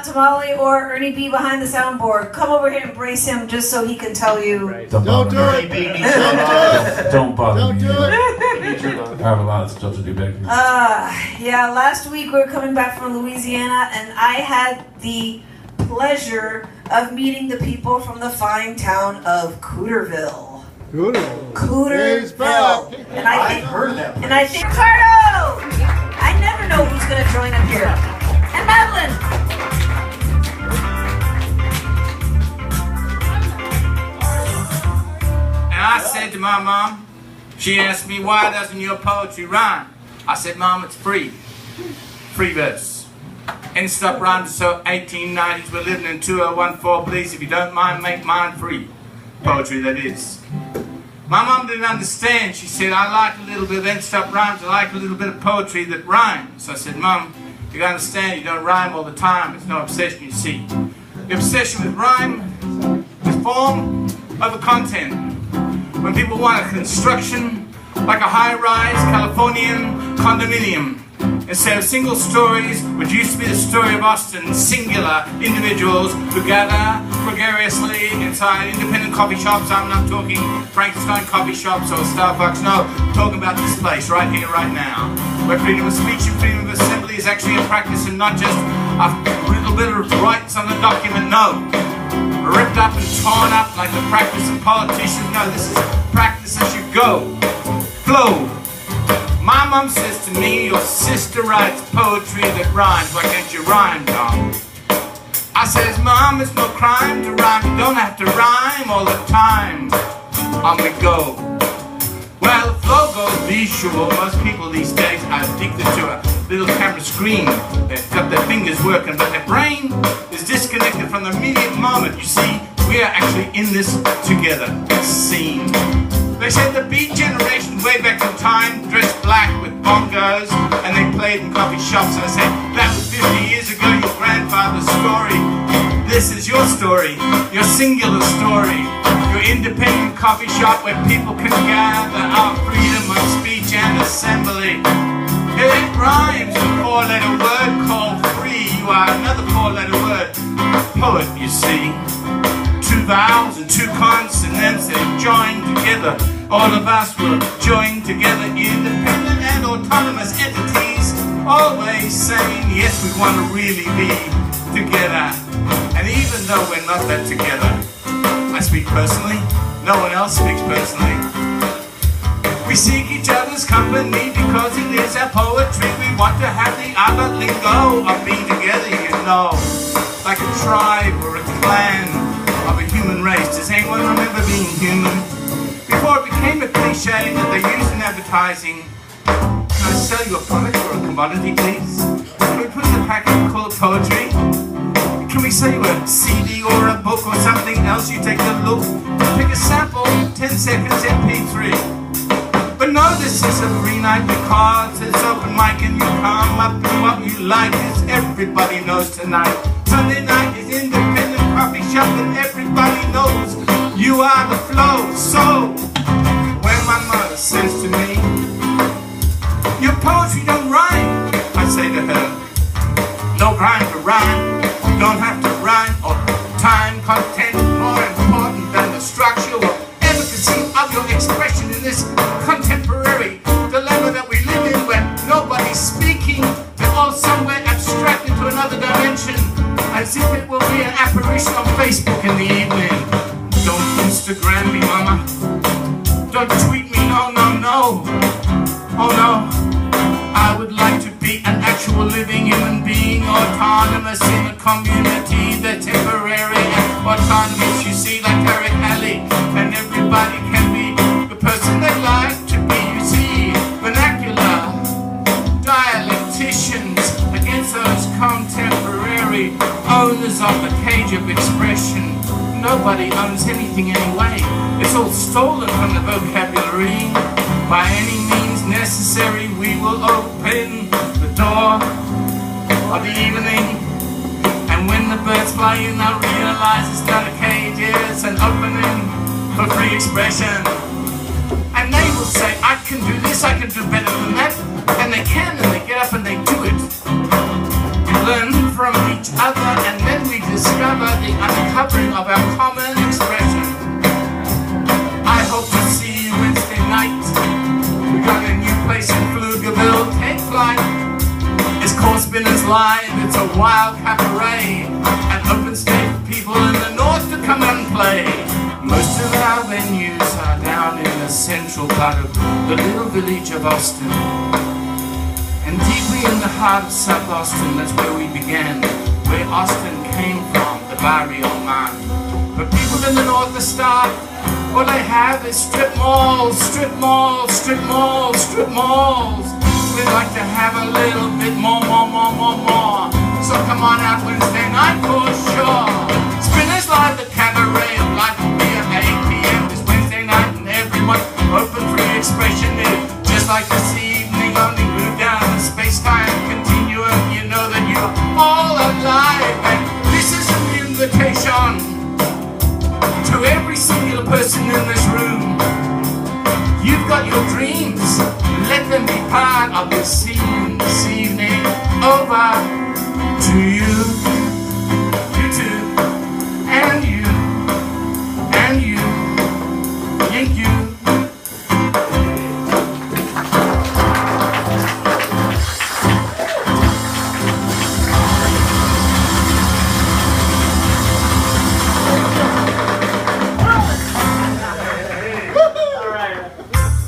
Hot Tamale or Ernie B behind the soundboard, come over here and brace him just so he can tell you. Right. Don't do it. Don't bother me. Don't do it. I have a lot of stuff to do back here. Yeah, last week we were coming back from Louisiana and I had the pleasure of meeting the people from the fine town of Cooterville. Cooterville. And I've heard of that. And I think Ricardo! I never know who's gonna join up here. And Madeline! And I said to my mom, she asked me, why doesn't your poetry rhyme? I said, Mom, it's free. Free verse. And stop rhymes, so 1890s, we're living in 2014, please, if you don't mind, make mine free. Poetry, that is. My mom didn't understand. She said, I like a little bit of end-stop rhymes, I like a little bit of poetry that rhymes. I said, Mom, you gotta understand, you don't rhyme all the time. It's no obsession, you see. The obsession with rhyme is form over content. When people want a construction like a high-rise Californian condominium, instead of single stories, which used to be the story of Austin, singular individuals who gather gregariously inside independent coffee shops. I'm not talking Frankenstein coffee shops or Starbucks, no, I'm talking about this place right here, right now, where freedom of speech and freedom of assembly is actually a practice and not just a little bit of rights on the document, no. Ripped up and torn up like the practice of politicians. No, this is practice as you go. Flow. My mom says to me, your sister writes poetry that rhymes. Why can't you rhyme, Tom? I says, Mom, it's no crime to rhyme. You don't have to rhyme all the time. On we go. Well, the flow goes visual. Most people these days are addicted to a little camera screen. They've got their fingers working, but their brain is disconnected from the immediate moment. You see, we are actually in this together. It's scene. They said the Beat generation way back in time dressed black with bongos and they played in coffee shops. And I said, that was 50 years ago, your grandfather's story. This is your story, your singular story, your independent coffee shop where people can gather our freedom of speech and assembly. It rhymes with a four-letter word called free. You are another four-letter word, poet, you see. Two vowels and two consonants, they join together. All of us will join together, independent and autonomous entities, always saying, yes, we want to really be together. And even though we're not that together, I speak personally, no one else speaks personally. We seek each other's company because it is our poetry. We want to have the other lingo of being together, you know, like a tribe or a clan of a human race. Does anyone remember being human? Before it became a cliche that they used in advertising. Can I sell you a product or a commodity, please? Can we put in a packet and call it poetry? Can we sell you a CD or a book or something else? You take a look, pick a sample, 10 seconds, MP3. But no, this is a free night because it's open mic and you come up with what you like, as everybody knows tonight. Sunday night is independent coffee shop and everybody knows you are the flow. So, when my mother says to me, your poetry don't rhyme, I say to her, no rhyme to rhyme, you don't have to rhyme, or time, content, more important than the structure or efficacy of your expression in this contemporary dilemma that we live in where nobody's speaking, they're all somewhere abstracted to another dimension, as if it will be an apparition on Facebook in the evening. Don't Instagram me, mama. Don't tweet me, no, no, no. Oh no, I would like to be an actual living human being, autonomous in a community, the temporary and autonomous, you see, like Eric Alley. And everybody can be the person they like to be, you see. Vernacular dialecticians against those contemporary owners of the cage of expression. Nobody owns anything anyway. It's all stolen from the vocabulary. By any means necessary, we will open the door of the evening. And when the birds fly in, they'll realize it's not a cage, it's an opening for free expression. And they will say, I can do this, I can do better than that. And they can, and they get up and they do it. We learn from each other and discover the uncovering of our common expression. I hope to see you Wednesday night. We got a new place in Pflugerville. Take flight. It's called Spinners Live. It's a wild cabaret, an open stage for people in the north to come and play. Most of our venues are down in the central part of the little village of Austin. And deeply in the heart of South Austin, that's where we began, where Austin came from, the barrio man. But people in the north are starved. All they have is strip malls, strip malls, strip malls, strip malls. We'd like to have a little bit more. So come on out Wednesday night, boys.